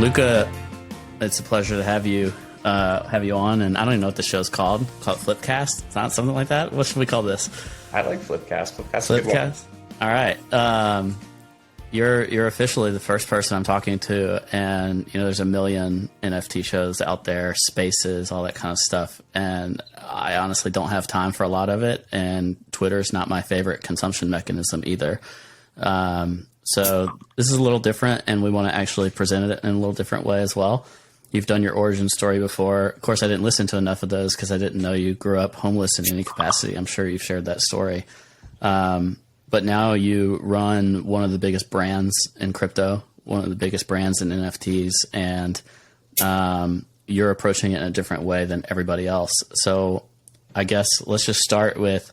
Luca, it's a pleasure to have you on. And I don't even know what the show's called. Call it Flipcast? It's not something like that? What should we call this? I like Flipcast. Flipcast? All right. You're officially the first person I'm talking to, and there's a million NFT shows out there, spaces, all that kind of stuff, and I honestly don't have time for a lot of it, and Twitter's not my favorite consumption mechanism either. So this is a little different, and we want to actually present it in a little different way as well. You've done your origin story before. Of course, I didn't listen to enough of those because I didn't know you grew up homeless in any capacity. I'm sure you've shared that story. But now you run one of the biggest brands in crypto, one of the biggest brands in NFTs, and you're approaching it in a different way than everybody else. So I guess let's just start with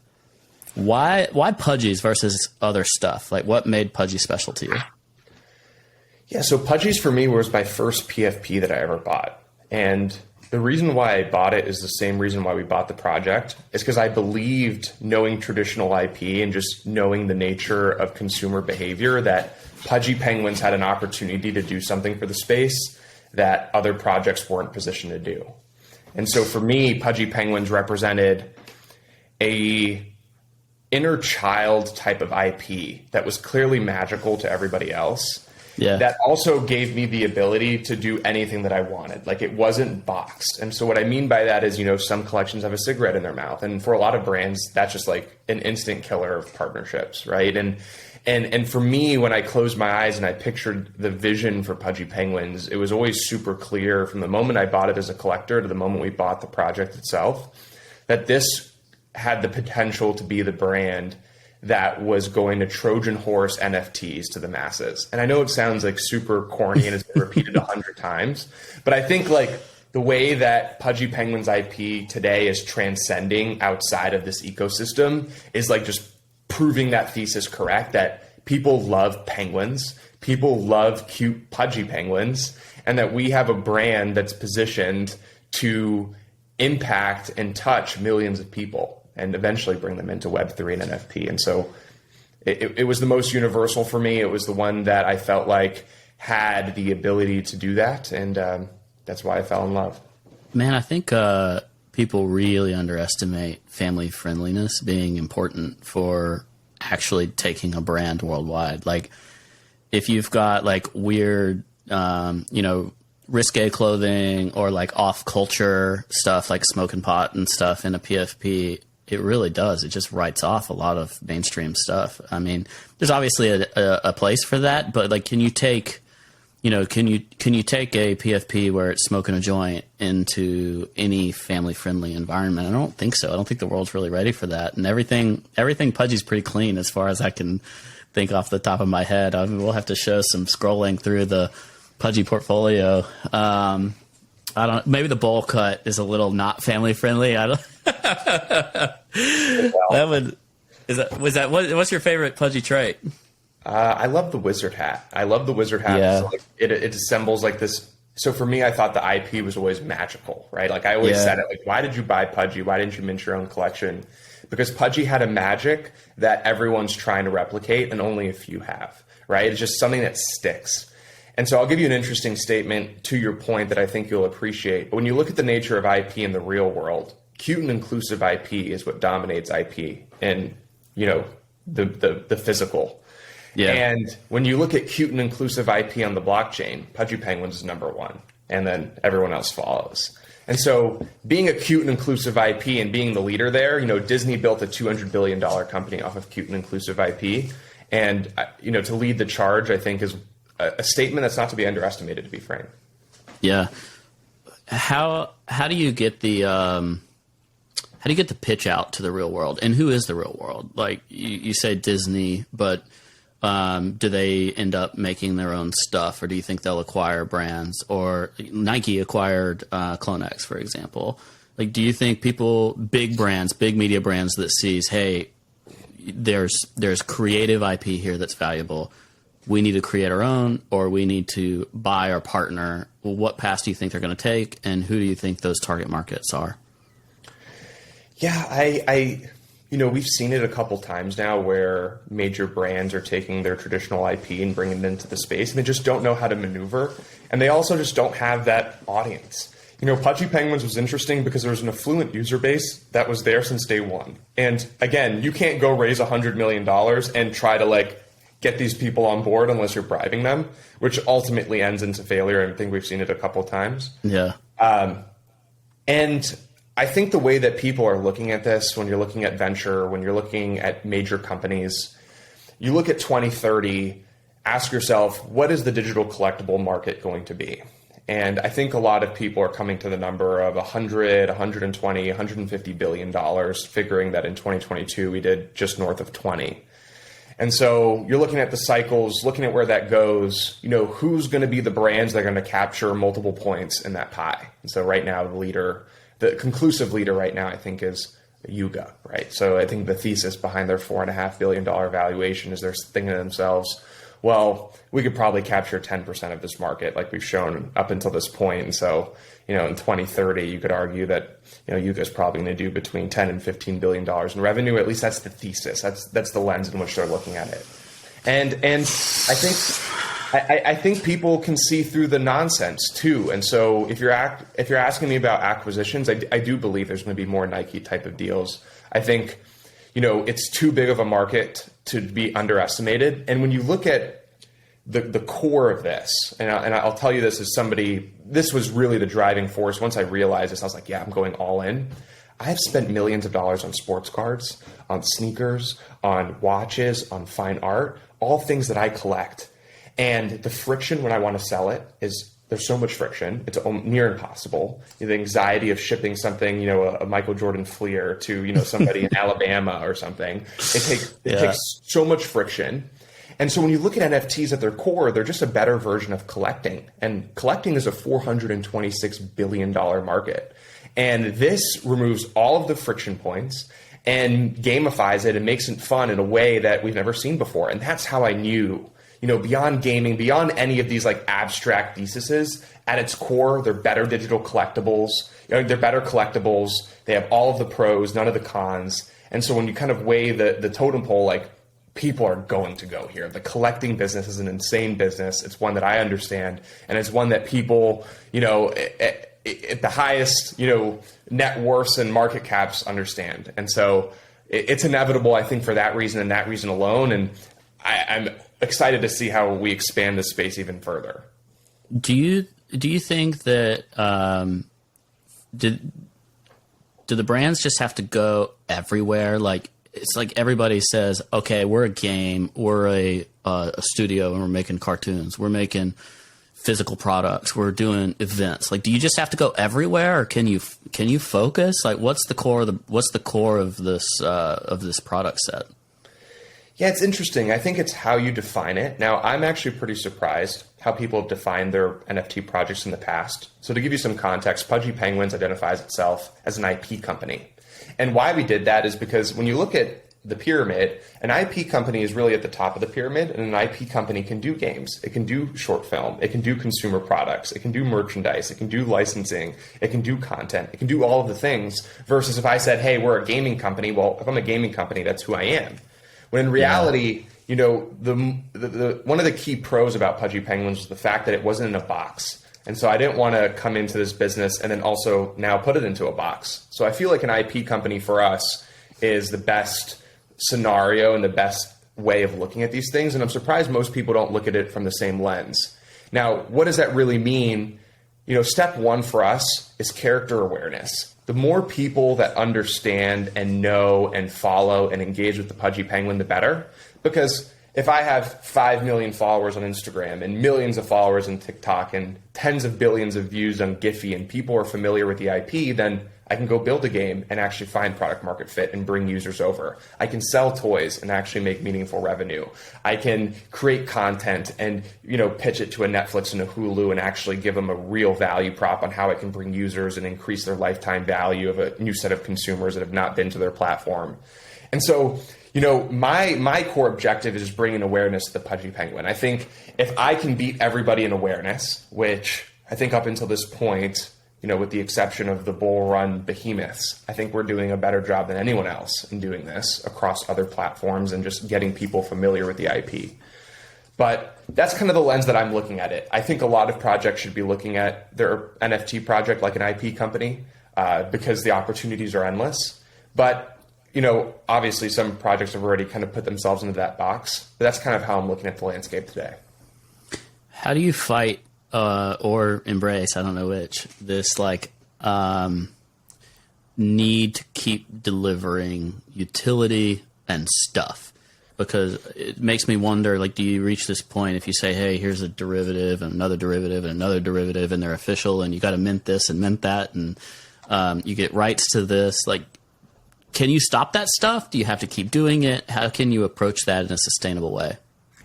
why Pudgy's versus other stuff? Like, what made Pudgy special to you? Yeah, so Pudgy's for me was my first PFP that I ever bought. And the reason why I bought it is the same reason why we bought the project. It's because I believed, knowing traditional IP and just knowing the nature of consumer behavior, that Pudgy Penguins had an opportunity to do something for the space that other projects weren't positioned to do. And so for me, Pudgy Penguins represented a inner child type of IP that was clearly magical to everybody else. Yeah. That also gave me the ability to do anything that I wanted. Like, it wasn't boxed. And so what I mean by that is, some collections have a cigarette in their mouth. And for a lot of brands, that's just like an instant killer of partnerships, right? And for me, when I closed my eyes and I pictured the vision for Pudgy Penguins, it was always super clear from the moment I bought it as a collector to the moment we bought the project itself, that this had the potential to be the brand that was going to Trojan horse NFTs to the masses. And I know it sounds like super corny and it's been repeated 100 times, but I think like the way that Pudgy Penguins IP today is transcending outside of this ecosystem is like just proving that thesis correct, that people love penguins, people love cute Pudgy penguins, and that we have a brand that's positioned to impact and touch millions of people and eventually bring them into Web3 and NFT. And so it was the most universal for me. It was the one that I felt like had the ability to do that. And that's why I fell in love. Man, I think people really underestimate family friendliness being important for actually taking a brand worldwide. Like, if you've got like weird, risque clothing or like off culture stuff like smoking pot and stuff in a PFP, it really does. It just writes off a lot of mainstream stuff. I mean, there's obviously a place for that, but like, can you take a PFP where it's smoking a joint into any family friendly environment? I don't think so. I don't think the world's really ready for that. And everything Pudgy's pretty clean as far as I can think off the top of my head. I mean, we'll have to show some scrolling through the Pudgy portfolio. I don't. Maybe the bowl cut is a little not family friendly. I don't. What's your favorite Pudgy trait? I love the wizard hat. Yeah. So like it assembles like this. So for me, I thought the IP was always magical, right? Like I always said it. Like, why did you buy Pudgy? Why didn't you mint your own collection? Because Pudgy had a magic that everyone's trying to replicate, and only a few have. Right? It's just something that sticks. And so I'll give you an interesting statement to your point that I think you'll appreciate. When you look at the nature of IP in the real world, cute and inclusive IP is what dominates IP in, the physical. Yeah. And when you look at cute and inclusive IP on the blockchain, Pudgy Penguins is number one, and then everyone else follows. And so being a cute and inclusive IP and being the leader there, Disney built a $200 billion company off of cute and inclusive IP. And, to lead the charge, I think, is a statement that's not to be underestimated, to be frank. Yeah. How do you get the pitch out to the real world? And who is the real world? Like you say Disney, but do they end up making their own stuff, or do you think they'll acquire brands? Or Nike acquired CloneX, for example. Like, do you think big brands, big media brands that sees, hey, there's creative IP here that's valuable, we need to create our own, or we need to buy or partner? Well, what path do you think they're going to take, and who do you think those target markets are? Yeah, I we've seen it a couple times now where major brands are taking their traditional IP and bringing it into the space, and they just don't know how to maneuver. And they also just don't have that audience. Pudgy Penguins was interesting because there was an affluent user base that was there since day one. And again, you can't go raise $100 million and try to get these people on board unless you're bribing them, which ultimately ends into failure. And I think we've seen it a couple times. Yeah. And I think the way that people are looking at this, when you're looking at venture, when you're looking at major companies, you look at 2030, ask yourself, what is the digital collectible market going to be? And I think a lot of people are coming to the number of 100, 120, 150 billion dollars, figuring that in 2022 we did just north of 20. And so you're looking at the cycles, looking at where that goes, who's going to be the brands that are going to capture multiple points in that pie. And so right now the conclusive leader right now, I think, is Yuga, right? So I think the thesis behind their $4.5 billion valuation is they're thinking to themselves, well, we could probably capture 10% of this market like we've shown up until this point. And so, in 2030, you could argue that, Yuga is probably going to do between 10 and $15 billion in revenue. At least that's the thesis. That's the lens in which they're looking at it. And I think people can see through the nonsense too. And so if you're asking me about acquisitions, I do believe there's going to be more Nike type of deals. I think, it's too big of a market to be underestimated. And when you look at the core of this, and I'll tell you this as somebody, this was really the driving force. Once I realized this, I was like, yeah, I'm going all in. I've spent millions of dollars on sports cards, on sneakers, on watches, on fine art, all things that I collect. And the friction when I want to sell it there's so much friction. It's near impossible. The anxiety of shipping something, a Michael Jordan Fleer to, somebody in Alabama or something. It takes so much friction. And so when you look at NFTs at their core, they're just a better version of collecting. And collecting is a $426 billion market. And this removes all of the friction points and gamifies it and makes it fun in a way that we've never seen before. And that's how I knew, beyond gaming, beyond any of these abstract theses, at its core, they're better digital collectibles. They're better collectibles. They have all of the pros, none of the cons. And so when you kind of weigh the totem pole, people are going to go here. The collecting business is an insane business. It's one that I understand. And it's one that people, at the highest, net worths and market caps understand. And so it's inevitable, I think, for that reason and that reason alone. And I'm excited to see how we expand this space even further. Do you think that do the brands just have to go everywhere? It's like everybody says, okay, we're a game, we're a studio, and we're making cartoons, we're making physical products, we're doing events. Do you just have to go everywhere, or can you focus? What's the core of this product set? Yeah, it's interesting. I think it's how you define it. Now, I'm actually pretty surprised how people have defined their NFT projects in the past. So to give you some context, Pudgy Penguins identifies itself as an IP company. And why we did that is because when you look at the pyramid, an IP company is really at the top of the pyramid, and an IP company can do games. It can do short film. It can do consumer products. It can do merchandise. It can do licensing. It can do content. It can do all of the things, versus if I said, hey, we're a gaming company, well, if I'm a gaming company, that's who I am. When in reality, the one of the key pros about Pudgy Penguins was the fact that it wasn't in a box. And so I didn't want to come into this business and then also now put it into a box. So I feel like an IP company for us is the best scenario and the best way of looking at these things. And I'm surprised most people don't look at it from the same lens. Now, what does that really mean? Step one for us is character awareness. The more people that understand and know and follow and engage with the Pudgy Penguin, the better. Because if I have 5 million followers on Instagram and millions of followers on TikTok and tens of billions of views on Giphy and people are familiar with the IP, then I can go build a game and actually find product market fit and bring users over. I can sell toys and actually make meaningful revenue. I can create content and, pitch it to a Netflix and a Hulu and actually give them a real value prop on how it can bring users and increase their lifetime value of a new set of consumers that have not been to their platform. And so, my core objective is bringing awareness to the Pudgy Penguin. I think if I can beat everybody in awareness, which I think up until this point, with the exception of the bull run behemoths. I think we're doing a better job than anyone else in doing this across other platforms and just getting people familiar with the IP. But that's kind of the lens that I'm looking at it. I think a lot of projects should be looking at their NFT project like an IP company because the opportunities are endless. But, obviously some projects have already kind of put themselves into that box. But that's kind of how I'm looking at the landscape today. How do you fight or embrace, I don't know which, this need to keep delivering utility and stuff? Because it makes me wonder, do you reach this point if you say, hey, here's a derivative and another derivative and another derivative and they're official and you got to mint this and mint that and you get rights to this, can you stop that stuff? Do you have to keep doing it? How can you approach that in a sustainable way?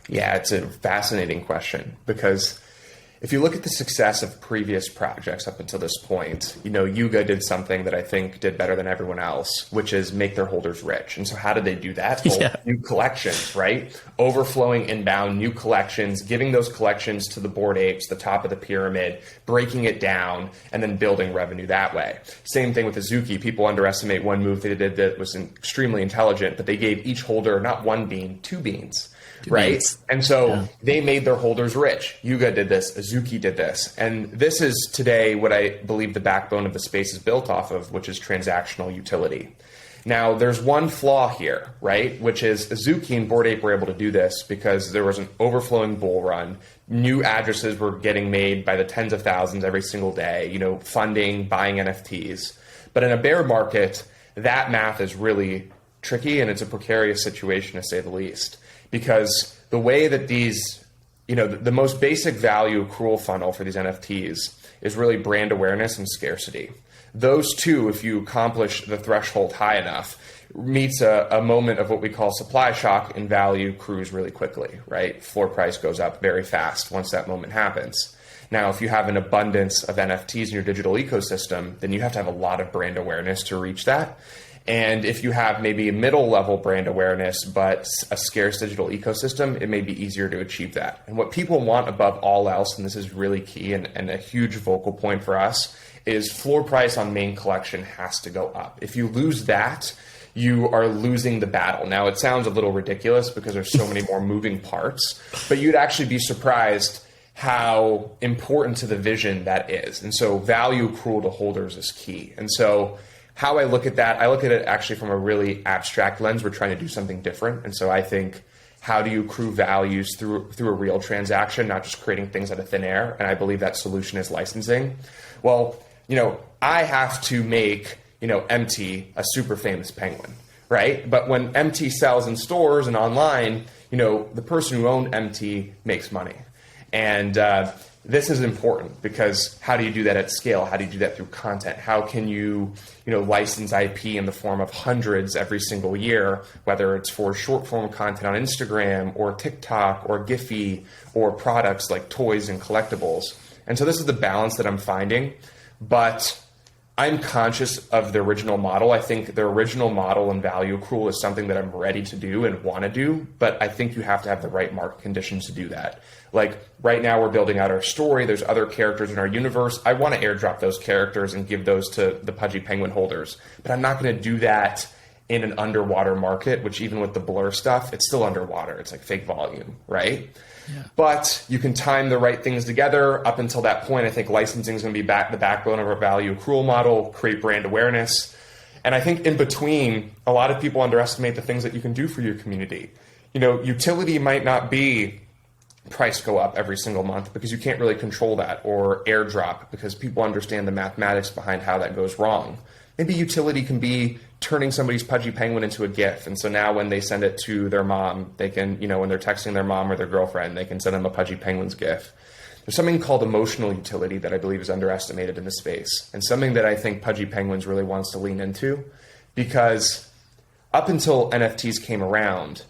Yeah, it's a fascinating question because if you look at the success of previous projects up until this point, Yuga did something that I think did better than everyone else, which is make their holders rich. And so how did they do that? Well, new collections, right? Overflowing inbound, new collections, giving those collections to the Bored Apes, the top of the pyramid, breaking it down, and then building revenue that way. Same thing with Azuki. People underestimate one move they did that was extremely intelligent, but they gave each holder not one bean, two beans. Right. And so they made their holders rich. Yuga did this. Azuki did this. And this is today what I believe the backbone of the space is built off of, which is transactional utility. Now, there's one flaw here, right, which is Azuki and Bored Ape were able to do this because there was an overflowing bull run. New addresses were getting made by the tens of thousands every single day, funding, buying NFTs. But in a bear market, that math is really tricky and it's a precarious situation to say the least. Because the way that these, the most basic value accrual funnel for these NFTs is really brand awareness and scarcity. Those two, if you accomplish the threshold high enough, meets a moment of what we call supply shock and value accrues really quickly, right? Floor price goes up very fast once that moment happens. Now, if you have an abundance of NFTs in your digital ecosystem, then you have to have a lot of brand awareness to reach that. And if you have maybe a middle level brand awareness, but a scarce digital ecosystem, it may be easier to achieve that. And what people want above all else, and this is really key and a huge focal point for us, is floor price on main collection has to go up. If you lose that, you are losing the battle. Now, it sounds a little ridiculous because there's so many more moving parts, but you'd actually be surprised how important to the vision that is. And so value accrual to holders is key. And so how I look at that, I look at it actually from a really abstract lens. We're trying to do something different. And so I think, how do you accrue values through a real transaction, not just creating things out of thin air? And I believe that solution is licensing. Well, I have to make, MT a super famous penguin, right? But when MT sells in stores and online, the person who owned MT makes money. And this is important because how do you do that at scale? How do you do that through content? How can you, license IP in the form of hundreds every single year, whether it's for short form content on Instagram or TikTok or Giphy or products like toys and collectibles? And so this is the balance that I'm finding, but I'm conscious of the original model. I think the original model and value accrual is something that I'm ready to do and want to do, but I think you have to have the right market conditions to do that. Like right now we're building out our story. There's other characters in our universe. I want to airdrop those characters and give those to the Pudgy Penguin holders, but I'm not going to do that in an underwater market, which even with the blur stuff, it's still underwater. It's like fake volume, right? Yeah. But you can time the right things together. Up until that point, I think licensing is going to be the backbone of our value accrual model, create brand awareness. And I think in between, a lot of people underestimate the things that you can do for your community. Utility might not be price go up every single month because you can't really control that, or airdrop because people understand the mathematics behind how that goes wrong. Maybe utility can be turning somebody's Pudgy Penguin into a GIF. And so now when they send it to their mom, they can, when they're texting their mom or their girlfriend, they can send them a Pudgy Penguin's GIF. There's something called emotional utility that I believe is underestimated in the space, and something that I think Pudgy Penguins really wants to lean into, because up until NFTs came around,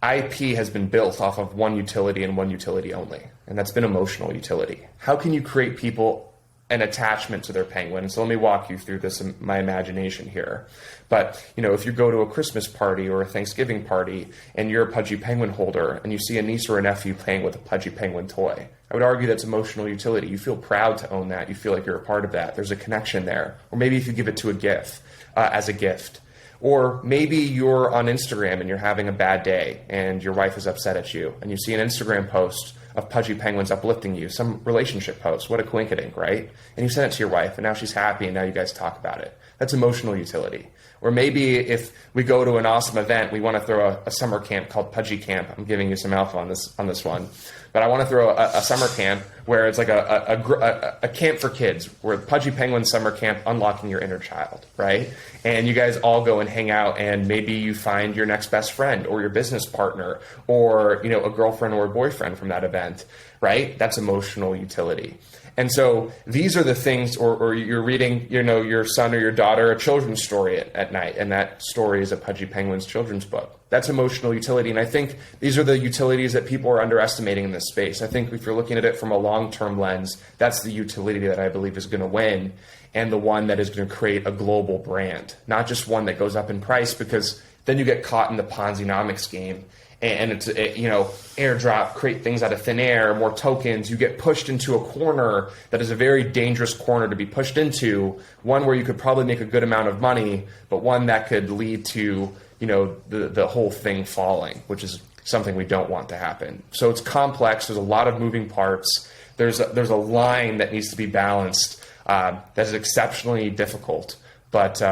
IP has been built off of one utility and one utility only, and that's been emotional utility. How can you create people an attachment to their penguin? So let me walk you through this, my imagination here. But, if you go to a Christmas party or a Thanksgiving party and you're a Pudgy Penguin holder and you see a niece or a nephew playing with a Pudgy Penguin toy, I would argue that's emotional utility. You feel proud to own that. You feel like you're a part of that. There's a connection there. Or maybe if you give it to a gift, as a gift. Or maybe you're on Instagram and you're having a bad day and your wife is upset at you and you see an Instagram post of Pudgy penguins uplifting you, some relationship post. What a coinkydink, right? And you send it to your wife and now she's happy and now you guys talk about it. That's emotional utility. Or maybe if we go to an awesome event, we want to throw a summer camp called Pudgy Camp. I'm giving you some alpha on this one. But I want to throw a summer camp where it's like a camp for kids, where Pudgy Penguin Summer Camp, unlocking your inner child, right? And you guys all go and hang out, and maybe you find your next best friend or your business partner or, you know, a girlfriend or a boyfriend from that event, right? That's emotional utility. And so these are the things, or you're reading, you know, your son or your daughter a children's story at night, and that story is a Pudgy Penguins children's book. That's emotional utility. And I think these are the utilities that people are underestimating in this space. I think if you're looking at it from a long-term lens, that's the utility that I believe is going to win, and the one that is going to create a global brand, not just one that goes up in price, because then you get caught in the Ponzi-nomics game. And it's, you know, airdrop, create things out of thin air, more tokens. You get pushed into a corner that is a very dangerous corner to be pushed into, one where you could probably make a good amount of money, but one that could lead to, you know, the whole thing falling, which is something we don't want to happen. So it's complex. There's a lot of moving parts. There's a line that needs to be balanced that is exceptionally difficult, but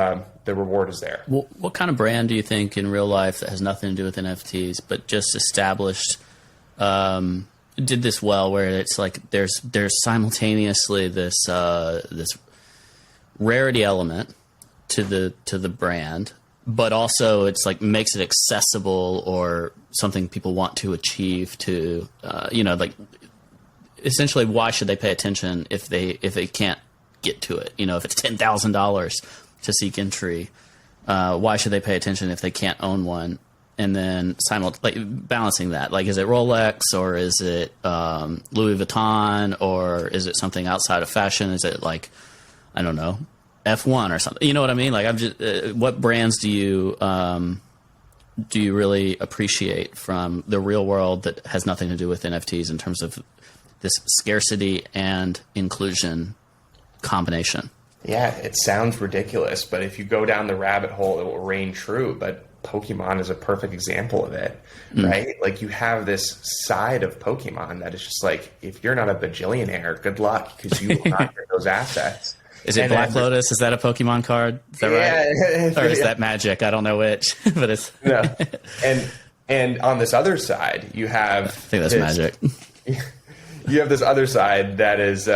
the reward is there. What kind of brand do you think in real life that has nothing to do with NFTs, but just established, did this well, where it's like there's simultaneously this rarity element to the brand, but also it's like makes it accessible or something people want to achieve to, you know, like essentially why should they pay attention if they can't get to it? You know, if it's $10,000 to seek entry, why should they pay attention if they can't own one? And then balancing that, like, is it Rolex or is it Louis Vuitton or is it something outside of fashion? Is it like, I don't know, F1 or something? You know what I mean? Like, I'm just, what brands do you really appreciate from the real world that has nothing to do with NFTs in terms of this scarcity and inclusion combination? Yeah, it sounds ridiculous, but if you go down the rabbit hole, it will reign true. But Pokemon is a perfect example of it, right? Like, you have this side of Pokemon that is just like, if you're not a bajillionaire, good luck, because you will not get those assets. Is it Black Lotus? Is that a Pokemon card? Is that right? Or is that Magic? I don't know which, but it's no. And on this other side, you have, I think that's Magic. You have this other side that is,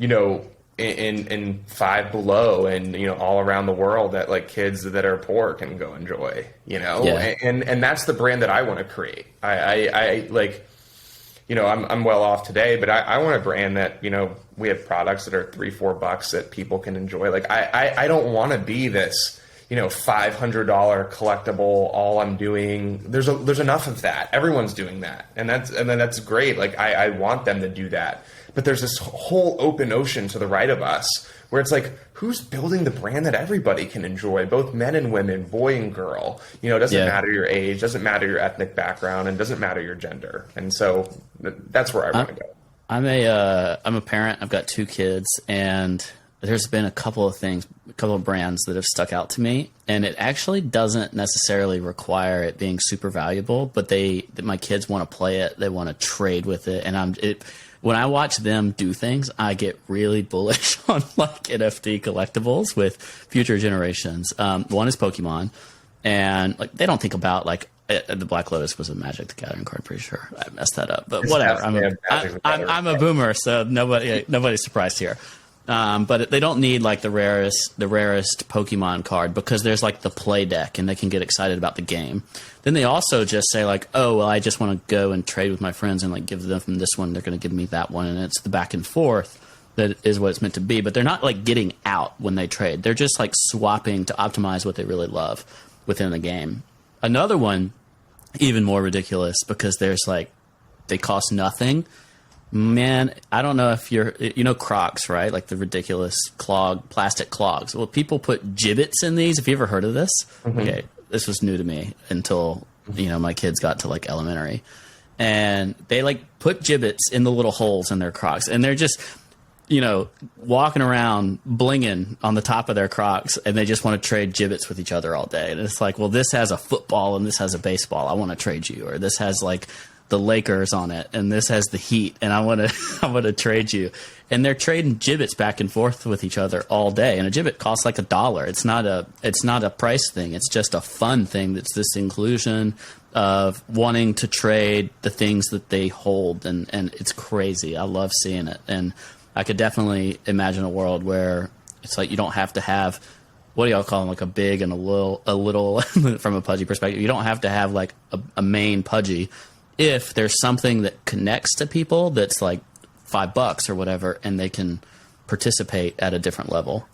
you know, in Five Below and, you know, all around the world that, like, kids that are poor can go enjoy, you know, and that's the brand that I want to create. I like, you know, I'm well off today, but I want a brand that, you know, we have products that are $3-4 that people can enjoy. Like, I don't want to be this, you know, $500 collectible. All I'm doing, there's enough of that. Everyone's doing that, and that's great. Like, I want them to do that. But there's this whole open ocean to the right of us where it's like, who's building the brand that everybody can enjoy, both men and women, boy and girl? You know, it doesn't matter your age, doesn't matter your ethnic background, and doesn't matter your gender. And so that's where I want to go. I'm a parent. I've got 2 kids, and there's been a couple of brands that have stuck out to me, and it actually doesn't necessarily require it being super valuable, but my kids want to play it, they want to trade with it, and when I watch them do things, I get really bullish on, like, NFT collectibles with future generations. One is Pokemon, and, like, they don't think about, like, the Black Lotus was a Magic the Gathering card. Pretty sure I messed that up, but whatever. I'm a boomer, so nobody's surprised here. But they don't need, like, the rarest Pokemon card, because there's, like, the play deck and they can get excited about the game. Then they also just say, like, oh, well, I just want to go and trade with my friends and, like, give them from this one, they're going to give me that one, and it's the back and forth that is what it's meant to be. But they're not, like, getting out when they trade. They're just, like, swapping to optimize what they really love within the game. Another one, even more ridiculous, because there's, like, they cost nothing. Man, I don't know if you know Crocs, right? Like the ridiculous plastic clogs. Well, people put gibbets in these. Have you ever heard of this? Mm-hmm. Okay, this was new to me until, you know, my kids got to, like, elementary. and they like put gibbets in the little holes in their Crocs, and they're just, walking around blinging on the top of their Crocs, and they just want to trade gibbets with each other all day. And it's like, well, this has a football and this has a baseball. I want to trade you. Or this has like the Lakers on it, and this has the Heat, and I want to trade you. And they're trading gibbets back and forth with each other all day. And a gibbet costs like $1. It's not a price thing. It's just a fun thing. That's this inclusion of wanting to trade the things that they hold, and it's crazy. I love seeing it, and I could definitely imagine a world where it's like you don't have to have, what do y'all call them, like a big and a little from a Pudgy perspective. You don't have to have like a main Pudgy if there's something that connects to people that's like $5 or whatever, and they can participate at a different level.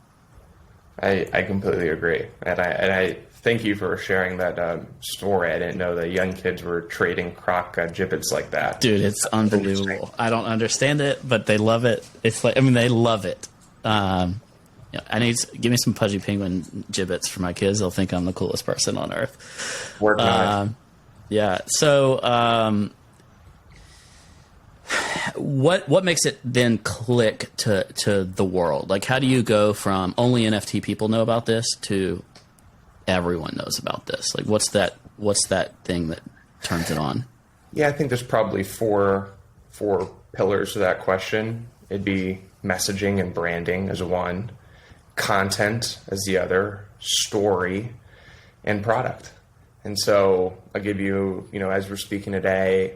I completely agree, and I thank you for sharing that story. I didn't know that young kids were trading Croc gibbets like that. Dude, it's unbelievable. I don't understand it, but they love it. It's like, they love it. I need give me some Pudgy Penguin gibbets for my kids. They'll think I'm the coolest person on earth. Working on it. Yeah. So, what makes it then click to the world? Like, how do you go from only NFT people know about this to everyone knows about this? Like, what's that thing that turns it on? Yeah, I think there's probably four pillars to that question. It'd be messaging and branding as one, content as the other, story, and product. And so I'll give you, as we're speaking today,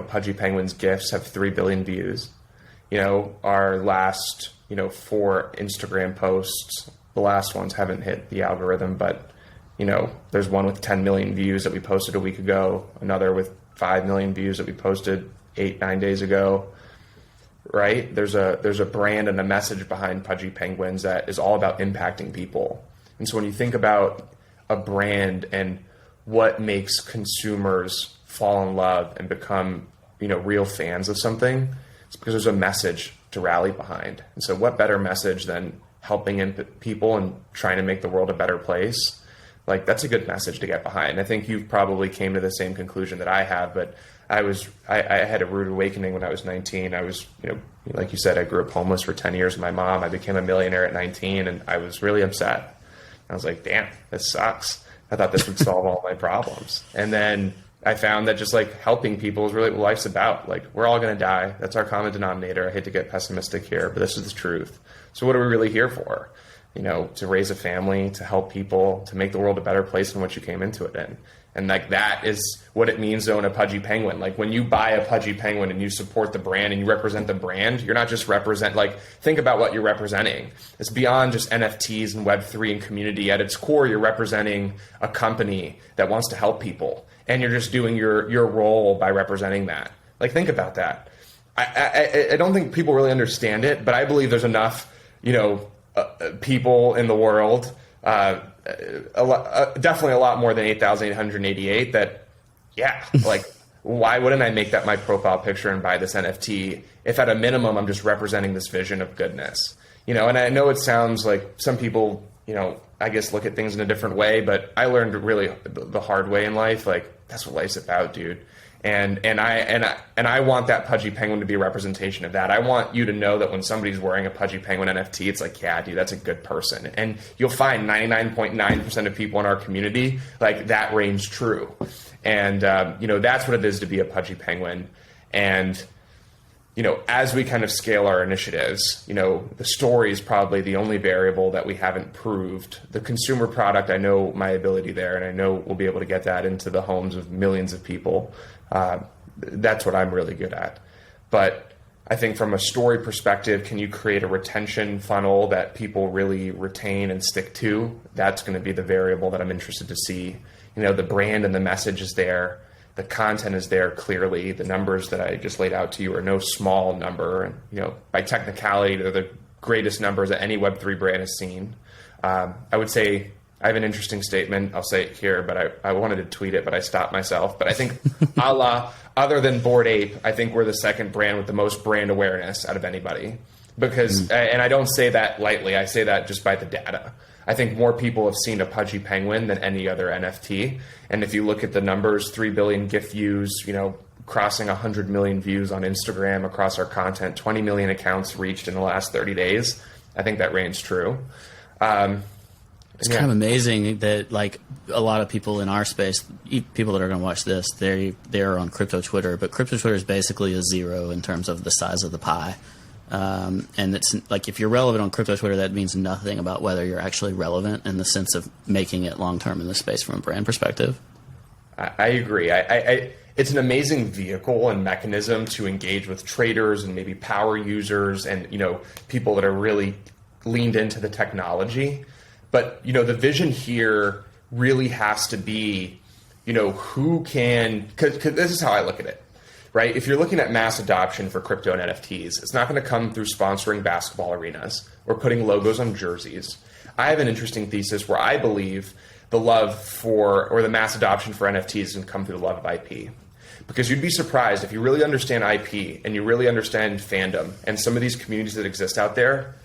Pudgy Penguin's GIFs have 3 billion views. Our last, 4 Instagram posts, the last ones haven't hit the algorithm, but, there's one with 10 million views that we posted a week ago, another with 5 million views that we posted 8-9 days ago, right? There's a brand and a message behind Pudgy Penguins that is all about impacting people. And so when you think about a brand and what makes consumers fall in love and become, real fans of something, it's because there's a message to rally behind. And so what better message than helping people and trying to make the world a better place? Like, that's a good message to get behind. I think you probably came to the same conclusion that I have, but I had a rude awakening when I was 19. I was, like you said, I grew up homeless for 10 years with my mom. I became a millionaire at 19, and I was really upset. I was like, damn, this sucks. I thought this would solve all my problems. And then I found that just like helping people is really what life's about. Like, we're all going to die. That's our common denominator. I hate to get pessimistic here, but this is the truth. So what are we really here for? To raise a family, to help people, to make the world a better place than what you came into it in. And like, that is what it means to own a Pudgy Penguin. Like, when you buy a Pudgy Penguin and you support the brand and you represent the brand, you're not just think about what you're representing. It's beyond just NFTs and Web3 and community. At its core, you're representing a company that wants to help people. And you're just doing your role by representing that. Like, think about that. I don't think people really understand it, but I believe there's enough, people in the world, definitely a lot more than 8,888 that, like, why wouldn't I make that my profile picture and buy this NFT if at a minimum I'm just representing this vision of goodness? And I know it sounds like some people, I guess look at things in a different way, but I learned really the hard way in life. Like, that's what life's about, dude. And I want that Pudgy Penguin to be a representation of that. I want you to know that when somebody's wearing a Pudgy Penguin NFT, it's like, yeah, dude, that's a good person. And you'll find 99.9% of people in our community, like, that reigns true. And, that's what it is to be a Pudgy Penguin. And, as we kind of scale our initiatives, the story is probably the only variable that we haven't proved. The consumer product, I know my ability there, and I know we'll be able to get that into the homes of millions of people. That's what I'm really good at. But I think from a story perspective, can you create a retention funnel that people really retain and stick to? That's going to be the variable that I'm interested to see. The brand and the message is there. The content is there clearly. The numbers that I just laid out to you are no small number. And, by technicality, they're the greatest numbers that any Web3 brand has seen. I would say I have an interesting statement. I'll say it here, but I wanted to tweet it, but I stopped myself. But I think other than Bored Ape, I think we're the second brand with the most brand awareness out of anybody. Because, and I don't say that lightly, I say that just by the data. I think more people have seen a Pudgy Penguin than any other NFT. And if you look at the numbers, 3 billion GIF views, crossing 100 million views on Instagram across our content, 20 million accounts reached in the last 30 days. I think that reigns true. It's kind of amazing that like a lot of people in our space, people that are going to watch this, they're on crypto Twitter, but crypto Twitter is basically a zero in terms of the size of the pie. And it's like if you're relevant on crypto Twitter, that means nothing about whether you're actually relevant in the sense of making it long term in this space from a brand perspective. I agree. It's an amazing vehicle and mechanism to engage with traders and maybe power users and, you know, people that are really leaned into the technology. But, you know, the vision here really has to be, you know, who can, because this is how I look at it, right? If you're looking at mass adoption for crypto and NFTs, it's not going to come through sponsoring basketball arenas or putting logos on jerseys. I have an interesting thesis where I believe the love for, or the mass adoption for NFTs is going to come through the love of IP. Because you'd be surprised if you really understand IP and you really understand fandom and some of these communities that exist out there.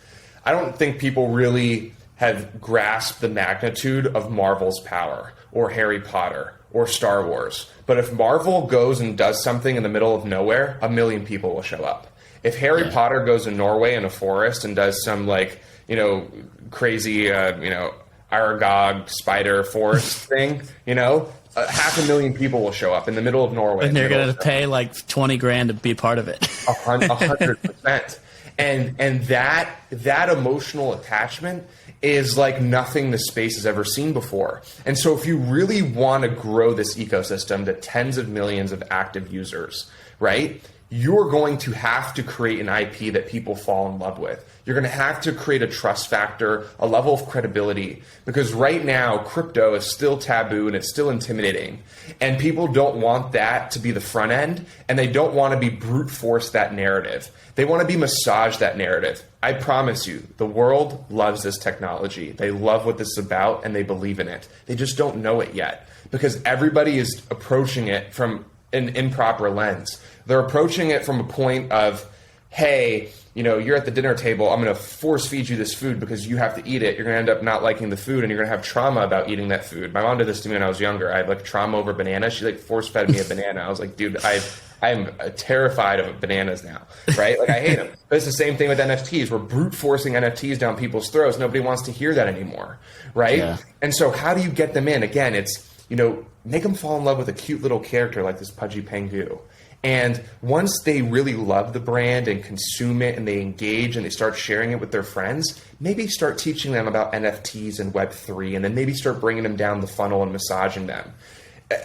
I don't think people really have grasped the magnitude of Marvel's power or Harry Potter or Star Wars. But if Marvel goes and does something in the middle of nowhere, 1 million people will show up. If Harry Potter goes to Norway in a forest and does some like, you know, crazy, you know, Aragog spider forest thing, you know, 500,000 people will show up in the middle of Norway. And they're going to pay like 20 grand to be part of it. 100%. And that emotional attachment is like nothing the space has ever seen before. And so if you really want to grow this ecosystem to tens of millions of active users, right, you're going to have to create an IP that people fall in love with. You're going to have to create a trust factor, a level of credibility, because right now crypto is still taboo and it's still intimidating. And people don't want that to be the front end, and they don't want to be brute force that narrative. They want to be massaged that narrative. I promise you, the world loves this technology. They love what this is about and they believe in it. They just don't know it yet because everybody is approaching it from an improper lens. They're approaching it from a point of, hey, you know, you're at the dinner table. I'm going to force feed you this food because you have to eat it. You're going to end up not liking the food and you're going to have trauma about eating that food. My mom did this to me when I was younger. I had like trauma over banana. She like force fed me a banana. I was like, dude, I'm terrified of bananas now, right? Like I hate them. But it's the same thing with NFTs. We're brute forcing NFTs down people's throats. Nobody wants to hear that anymore, right? Yeah. And so how do you get them in? Again, it's, you know, make them fall in love with a cute little character like this Pudgy Pengu. And once they really love the brand and consume it and they engage and they start sharing it with their friends, maybe start teaching them about NFTs and Web3 and then maybe start bringing them down the funnel and massaging them.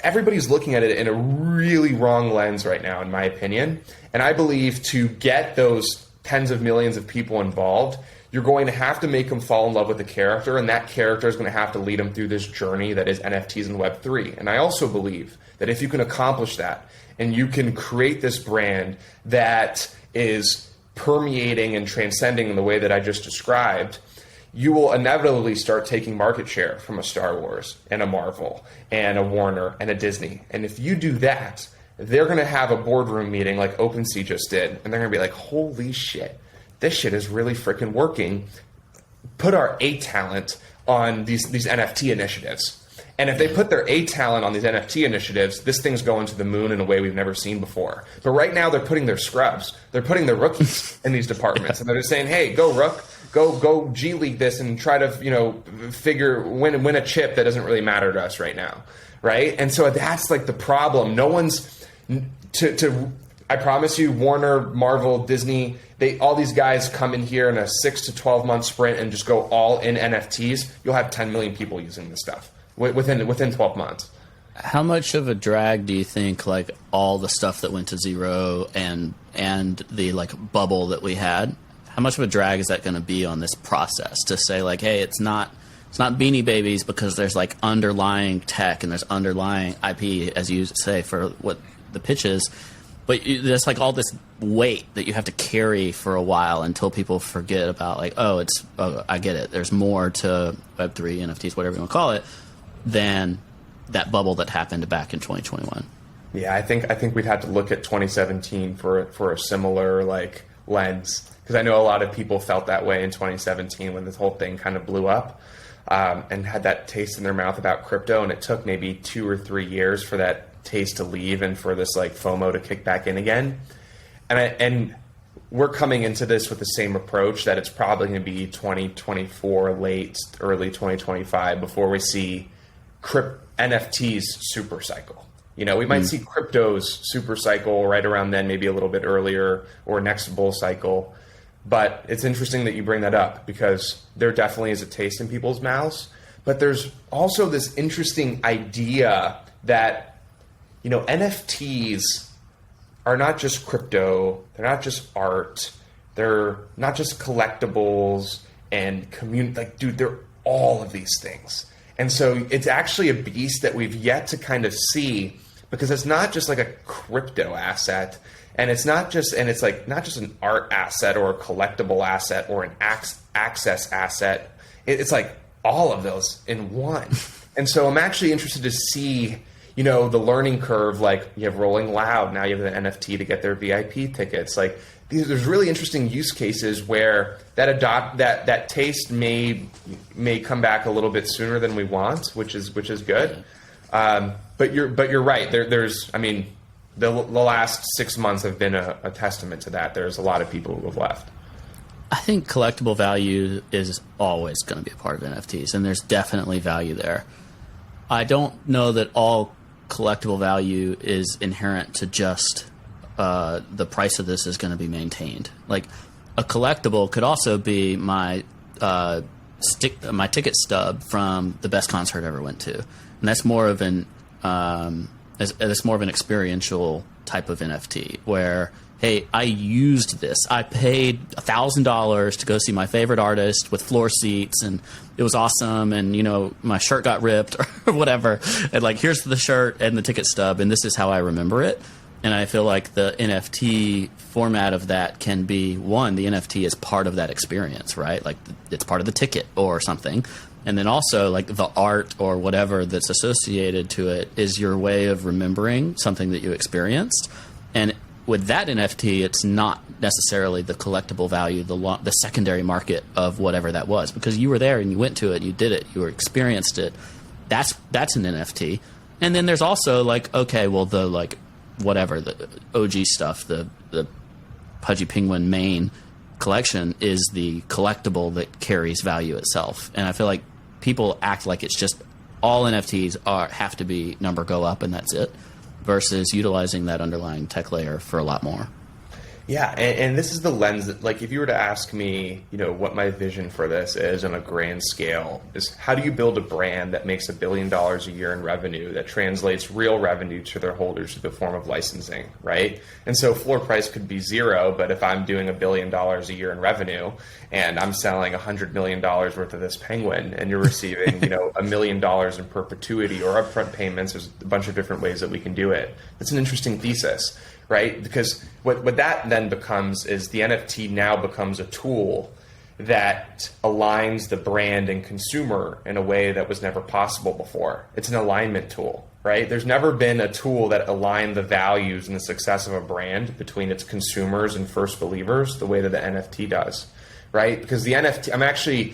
Everybody's looking at it in a really wrong lens right now, in my opinion. And I believe to get those tens of millions of people involved, you're going to have to make them fall in love with the character, and that character is going to have to lead them through this journey that is NFTs and Web3. And I also believe that if you can accomplish that, and you can create this brand that is permeating and transcending in the way that I just described, you will inevitably start taking market share from a Star Wars and a Marvel and a Warner and a Disney. And if you do that, they're going to have a boardroom meeting like OpenSea just did, and they're going to be like, holy shit, this shit is really freaking working. Put our A talent on these NFT initiatives. And if they put their A talent on these NFT initiatives, this thing's going to the moon in a way we've never seen before. But right now they're putting their scrubs, they're putting their rookies in these departments, and they're just saying, "Hey, go Rook, go G League this and try to, you know, win a chip that doesn't really matter to us right now, right?" And so that's like the problem. No one's I promise you, Warner, Marvel, Disney, all these guys come in here in a 6 to 12 month sprint and just go all in NFTs. You'll have 10 million people using this stuff within 12 months. How much of a drag do you think like all the stuff that went to zero and the like bubble that we had, how much of a drag is that going to be on this process to say like, hey, it's not Beanie Babies because there's like underlying tech and there's underlying IP, as you say, for what the pitch is, but there's like all this weight that you have to carry for a while until people forget about like, oh, I get it. There's more to Web3, NFTs, whatever you want to call it, than that bubble that happened back in 2021. Yeah, I think we'd have to look at 2017 for a similar like lens, because I know a lot of people felt that way in 2017 when this whole thing kind of blew up, and had that taste in their mouth about crypto, and it took maybe 2 or 3 years for that taste to leave and for this like FOMO to kick back in again. And we're coming into this with the same approach that it's probably going to be 2024, late, early 2025 before we see NFTs super cycle. You know, we might see crypto's super cycle right around then, maybe a little bit earlier, or next bull cycle. But it's interesting that you bring that up because there definitely is a taste in people's mouths. But there's also this interesting idea that, you know, NFTs are not just crypto, they're not just art, they're not just collectibles and community. Like, dude, they're all of these things. And so it's actually a beast that we've yet to kind of see, because it's not just like a crypto asset, and it's not just, and it's like not just an art asset or a collectible asset or an access asset. It's like all of those in one. And so I'm actually interested to see, you know, the learning curve. Like, you have Rolling Loud, now you have the NFT to get their VIP tickets. Like, there's really interesting use cases where that taste may come back a little bit sooner than we want, which is good. But you're right. There's I mean, the last 6 months have been a testament to that. There's a lot of people who have left. I think collectible value is always going to be a part of NFTs, and there's definitely value there. I don't know that all collectible value is inherent to just the price of this is going to be maintained. Like, a collectible could also be my ticket stub from the best concert I ever went to, and that's more of an experiential type of NFT where, hey, I used this. I paid $1,000 to go see my favorite artist with floor seats, and it was awesome. And, you know, my shirt got ripped or whatever. And like, here's the shirt and the ticket stub, and this is how I remember it. And I feel like the NFT format of that can be, one, the NFT is part of that experience, right? Like, it's part of the ticket or something. And then also, like, the art or whatever that's associated to it is your way of remembering something that you experienced. And with that NFT, it's not necessarily the collectible value, the secondary market of whatever that was, because you were there and you went to it, you did it, you experienced it. That's an NFT. And then there's also, like, okay, well, the, like, whatever, the OG stuff, the Pudgy Penguin main collection is the collectible that carries value itself. And I feel like people act like it's just all NFTs have to be number go up and that's it, versus utilizing that underlying tech layer for a lot more. Yeah, and this is the lens that, like, if you were to ask me, you know, what my vision for this is on a grand scale, is how do you build a brand that makes $1 billion a year in revenue that translates real revenue to their holders through the form of licensing, right? And so floor price could be zero, but if I'm doing $1 billion a year in revenue and I'm selling $100 million worth of this penguin, and you're receiving, you know, $1 million in perpetuity or upfront payments, there's a bunch of different ways that we can do it. It's an interesting thesis, right? Because what that then becomes is the NFT now becomes a tool that aligns the brand and consumer in a way that was never possible before. It's an alignment tool, right? There's never been a tool that aligned the values and the success of a brand between its consumers and first believers the way that the NFT does, right? Because the NFT,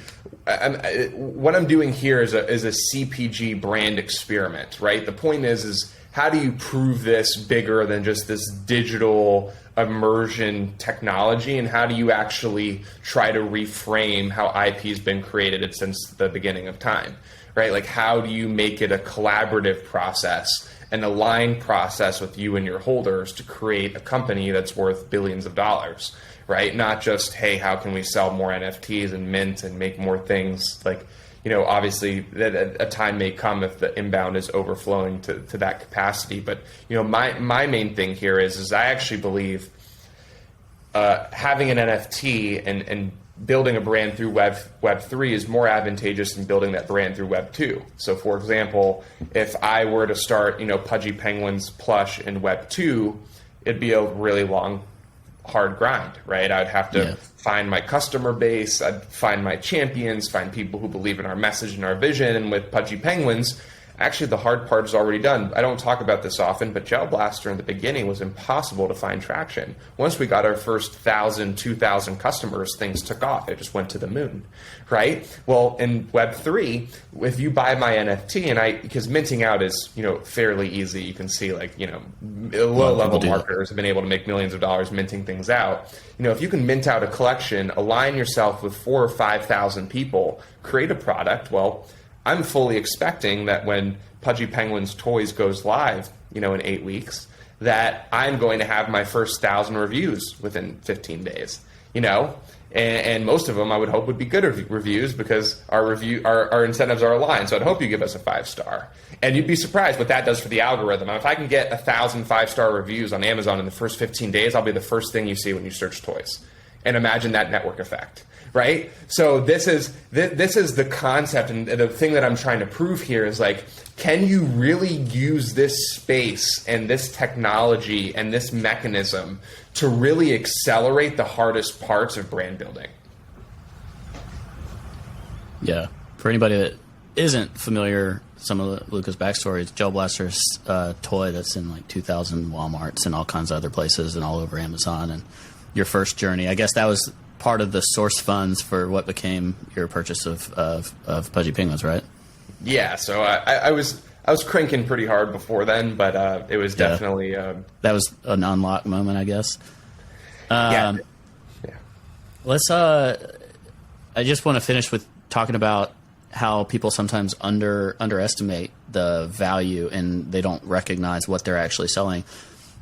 what I'm doing here is a CPG brand experiment, right? The point is how do you prove this bigger than just this digital immersion technology, and how do you actually try to reframe how IP has been created since the beginning of time, right? Like, how do you make it a collaborative process, an aligned process with you and your holders to create a company that's worth billions of dollars, right? Not just, hey, how can we sell more NFTs and mint and make more things? Like, you know, obviously a time may come if the inbound is overflowing to that capacity. But, you know, my main thing here is I actually believe having an NFT and building a brand through Web3 is more advantageous than building that brand through Web2. So, for example, if I were to start, you know, Pudgy Penguins plush in Web2, it'd be a really long, hard grind, right? I'd have to find my customer base, I'd find my champions, find people who believe in our message and our vision. And with Pudgy Penguins, actually the hard part is already done. I don't talk about this often, but Gel Blaster in the beginning was impossible to find traction. Once we got our first 1,000, 2,000 customers, things took off. It just went to the moon, right? Well, in Web3, if you buy my NFT, because minting out is, fairly easy. You can see low-level marketers have been able to make millions of dollars minting things out. If you can mint out a collection, align yourself with 4,000 or 5,000 people, create a product, well, I'm fully expecting that when Pudgy Penguins Toys goes live, in 8 weeks, that I'm going to have my first 1,000 reviews within 15 days, and most of them I would hope would be good reviews because our incentives are aligned. So I'd hope you give us a 5-star, and you'd be surprised what that does for the algorithm. If I can get 1,000 5-star reviews on Amazon in the first 15 days, I'll be the first thing you see when you search toys. And imagine that network effect. Right? So this is the concept, and the thing that I'm trying to prove here is can you really use this space and this technology and this mechanism to really accelerate the hardest parts of brand building? Yeah. For anybody that isn't familiar, some of Luca's backstory is Gel Blaster's toy that's in 2,000 Walmarts and all kinds of other places and all over Amazon. And your first journey, I guess that was part of the source funds for what became your purchase of Pudgy Penguins, right? Yeah. So I was cranking pretty hard before then, but it was definitely that was an unlock moment, I guess. Yeah. Let's. I just want to finish with talking about how people sometimes underestimate the value and they don't recognize what they're actually selling.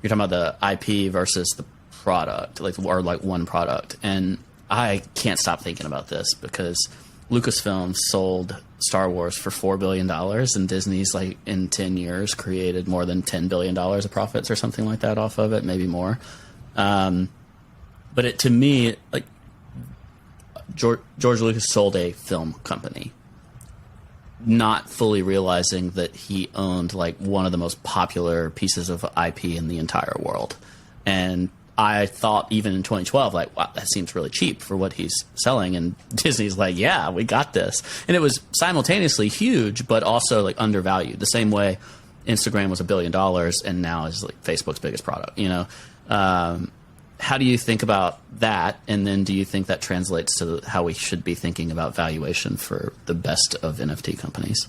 You're talking about the IP versus the product, or one product, and I can't stop thinking about this because Lucasfilm sold Star Wars for $4 billion, and Disney's in 10 years created more than $10 billion of profits or something like that off of it, maybe more. But to me, George Lucas sold a film company, not fully realizing that he owned one of the most popular pieces of IP in the entire world. And I thought even in 2012, wow, that seems really cheap for what he's selling. And Disney's yeah, we got this. And it was simultaneously huge, but also undervalued. The same way Instagram was $1 billion and now is Facebook's biggest product, How do you think about that? And then do you think that translates to how we should be thinking about valuation for the best of NFT companies?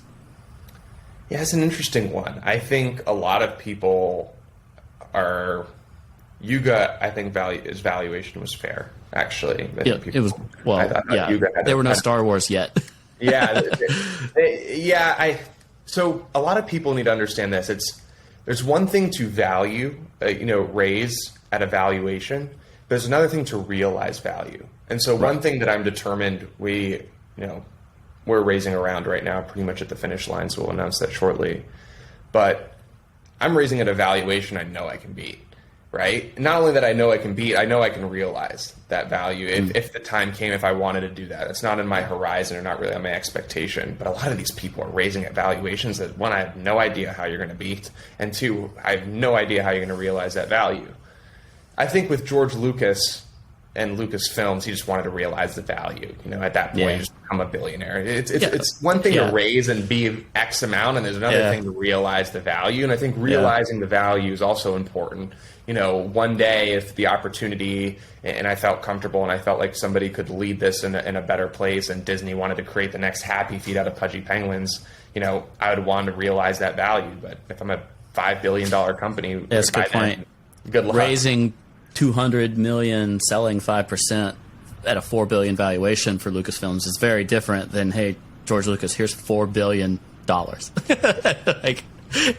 Yeah, it's an interesting one. I think a lot of people are... Yuga, I think his valuation was fair, actually. It was, there were no Star Wars yet. So a lot of people need to understand this. There's one thing to value, raise at a valuation. There's another thing to realize value. And so one thing that I'm determined we're raising around right now, pretty much at the finish line, so we'll announce that shortly. But I'm raising at a valuation I know I can beat. Right? Not only that I know I can beat, I know I can realize that value if the time came, if I wanted to do that. It's not in my horizon or not really on my expectation. But a lot of these people are raising at valuations that, one, I have no idea how you're going to beat, and two, I have no idea how you're going to realize that value. I think with George Lucas and Lucasfilms, he just wanted to realize the value. At that point, you just become a billionaire. It's one thing to raise and be X amount, and there's another thing to realize the value. And I think realizing the value is also important. One day if the opportunity and I felt comfortable and I felt like somebody could lead this in a better place, and Disney wanted to create the next Happy Feet out of Pudgy Penguins, I would want to realize that value. But if I'm a $5 billion company, that's a good point. Good luck. Raising $200 million, selling 5% at a $4 billion valuation for Lucasfilms is very different than, hey, George Lucas, here's $4 billion.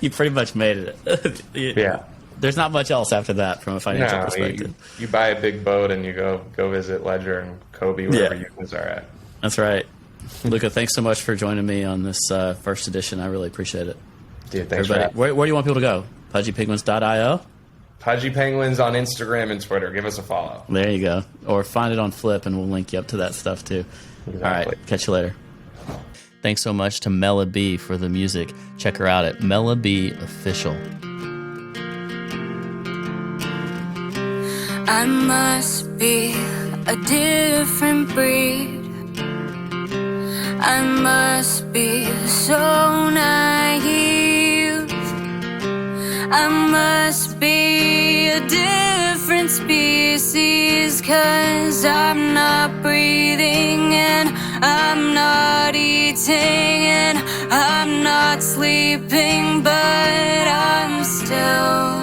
You pretty much made it. Yeah. There's not much else after that from a financial perspective. You buy a big boat and you go visit Ledger and Kobe, wherever you guys are at. That's right. Luca, thanks so much for joining me on this first edition. I really appreciate it. Dude, thanks Everybody, where do you want people to go? PudgyPenguins.io? Pudgy Penguins on Instagram and Twitter. Give us a follow. There you go. Or find it on Flip and we'll link you up to that stuff too. Exactly. All right. Catch you later. Thanks so much to Mela B for the music. Check her out at Mela B Official. I must be a different breed. I must be so naive. I must be a different species, 'cause I'm not breathing and I'm not eating and I'm not sleeping, but I'm still